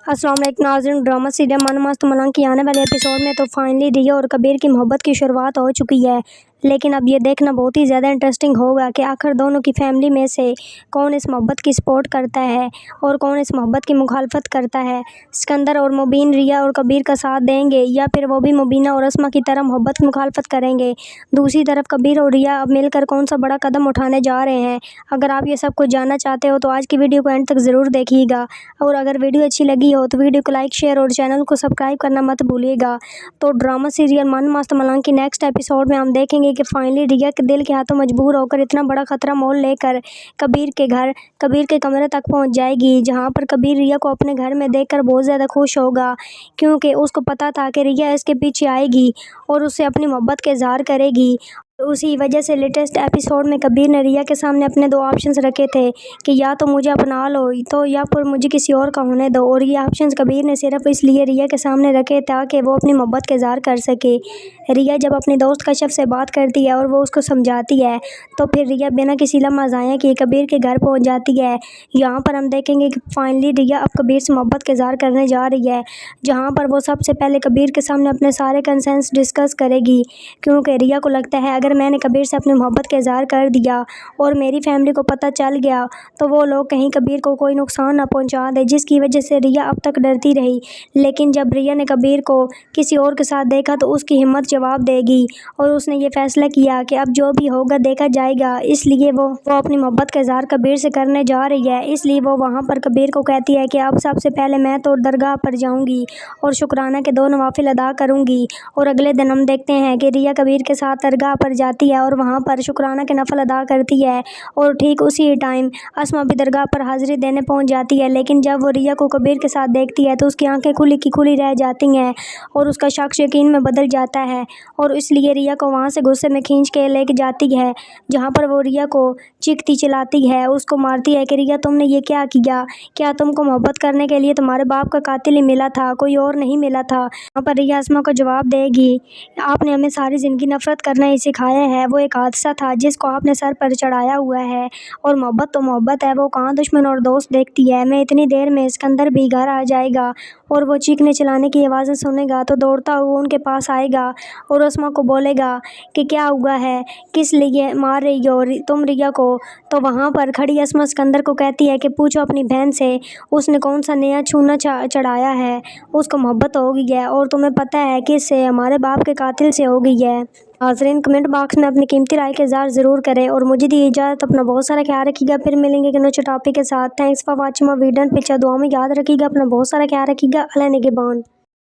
अस्सलाम वालेकुम नाज़रीन। ड्रामा सीरियल मन मस्त मलंग की आने वाले एपिसोड में तो फाइनली रिया और कबीर की मोहब्बत की शुरुआत हो चुकी है। लेकिन अब ये देखना बहुत ही ज़्यादा इंटरेस्टिंग होगा कि आखिर दोनों की फैमिली में से कौन इस मोहब्बत की सपोर्ट करता है और कौन इस मोहब्बत की मुखालफत करता है। सिकंदर और मुबीन रिया और कबीर का साथ देंगे या फिर वो भी मुबीना और अस्मा की तरह मोहब्बत की मुखालफत करेंगे। दूसरी तरफ कबीर और रिया अब मिलकर कौन सा बड़ा कदम उठाने जा रहे हैं। अगर आप ये सब कुछ जानना चाहते हो तो आज की वीडियो को एंड तक ज़रूर देखिएगा। और अगर वीडियो अच्छी लगी हो तो वीडियो को लाइक शेयर और चैनल को सब्सक्राइब करना मत भूलिएगा। तो ड्रामा सीरियल मन मस्त मलंग की नेक्स्ट एपिसोड में हम देखेंगे कि फाइनली रिया के दिल के हाथों मजबूर होकर इतना बड़ा खतरा मोल लेकर कबीर के कमरे तक पहुंच जाएगी, जहां पर कबीर रिया को अपने घर में देखकर बहुत ज़्यादा खुश होगा, क्योंकि उसको पता था कि रिया इसके पीछे आएगी और उससे अपनी मोहब्बत का इजहार करेगी। उसी वजह से लेटेस्ट एपिसोड में कबीर ने रिया के सामने अपने दो ऑप्शंस रखे थे कि या तो मुझे अपना लो तो या फिर मुझे किसी और का होने दो। और ये ऑप्शंस कबीर ने सिर्फ इसलिए रिया के सामने रखे ताकि वो अपनी मोहब्बत का इजहार कर सके। रिया जब अपनी दोस्त कश्यप से बात करती है और वो उसको समझाती है तो फिर रिया बिना किसी लम्हा ज़ाया किए कबीर के घर पहुंच जाती है। यहाँ पर हम देखेंगे कि फाइनली रिया अब कबीर से मोहब्बत का इजहार करने जा रही है, जहाँ पर वो सबसे पहले कबीर के सामने अपने सारे कंसर्न्स डिस्कस करेगी, क्योंकि रिया को लगता है अगर मैंने कबीर से अपनी मोहब्बत का इजहार कर दिया और मेरी फैमिली को पता चल गया तो वो लोग कहीं कबीर को कोई नुकसान ना पहुंचा दे, जिसकी वजह से रिया अब तक डरती रही। लेकिन जब रिया ने कबीर को किसी और के साथ देखा तो उसकी हिम्मत जवाब देगी और उसने ये फैसला किया कि अब जो भी होगा देखा जाएगा। इसलिए वो अपनी मोहब्बत का इजहार कबीर से करने जा रही है। इसलिए वो वहाँ पर कबीर को कहती है कि अब सबसे पहले मैं तो दरगाह पर जाऊँगी और शुक्राना के 2 नवाफिल अदा करूँगी। और अगले दिन हम देखते हैं कि रिया कबीर के साथ दरगाह पर जाती है और वहाँ पर शुक्राना के नफल अदा करती है। और ठीक उसी टाइम अस्मा भी दरगाह पर हाजिरी देने पहुँच जाती है। लेकिन जब वो रिया को कबीर के साथ देखती है तो उसकी आंखें खुली की खुली रह जाती हैं और उसका शक यकीन में बदल जाता है। और इसलिए रिया को वहाँ से गुस्से में खींच के लेके जाती है, जहाँ पर वो रिया को चीखती चिल्लाती है, उसको मारती है कि रिया तुमने ये क्या किया, क्या तुमको मोहब्बत करने के लिए तुम्हारे बाप का कातिल ही मिला था, कोई और नहीं मिला था। वहाँ पर रिया अस्मा को जवाब देगी, आपने हमें सारी ज़िंदगी नफरत करना ही सिखाया है, वो एक हादसा था जिसको आपने सर पर चढ़ाया हुआ है। और मोहब्बत तो मोहब्बत है, वो कहाँ दुश्मन और दोस्त देखती है। मैं इतनी देर में सिकंदर भी घर आ जाएगा और वो चीखने चिल्लाने की आवाज़ें सुनेगा तो दौड़ता हुआ उनके पास आएगा और अस्मा को बोलेगा कि क्या हुआ है, किस लिए मार रही हो तुम रिया को। तो वहाँ पर खड़ी अस्मा सिकंदर को कहती है कि पूछो अपनी बहन से, उसने कौन सा नया छूना चढ़ाया है, उसको मोहब्बत हो गई है और तुम्हें पता है किससे, हमारे बाप के कातिल से हो गई है। नाज़रीन कमेंट बॉक्स में अपनी कीमती राय का इज़हार ज़रूर करें और मुझे दी इजाज़त। अपना बहुत सारा ख्याल रखिएगा। फिर मिलेंगे कि नए टॉपिक के साथ। Thanks for watching my video. Picture दुआ में याद रखिएगा, अपना बहुत सारा ख्याल रखिएगा। अल्लाह निगहबान।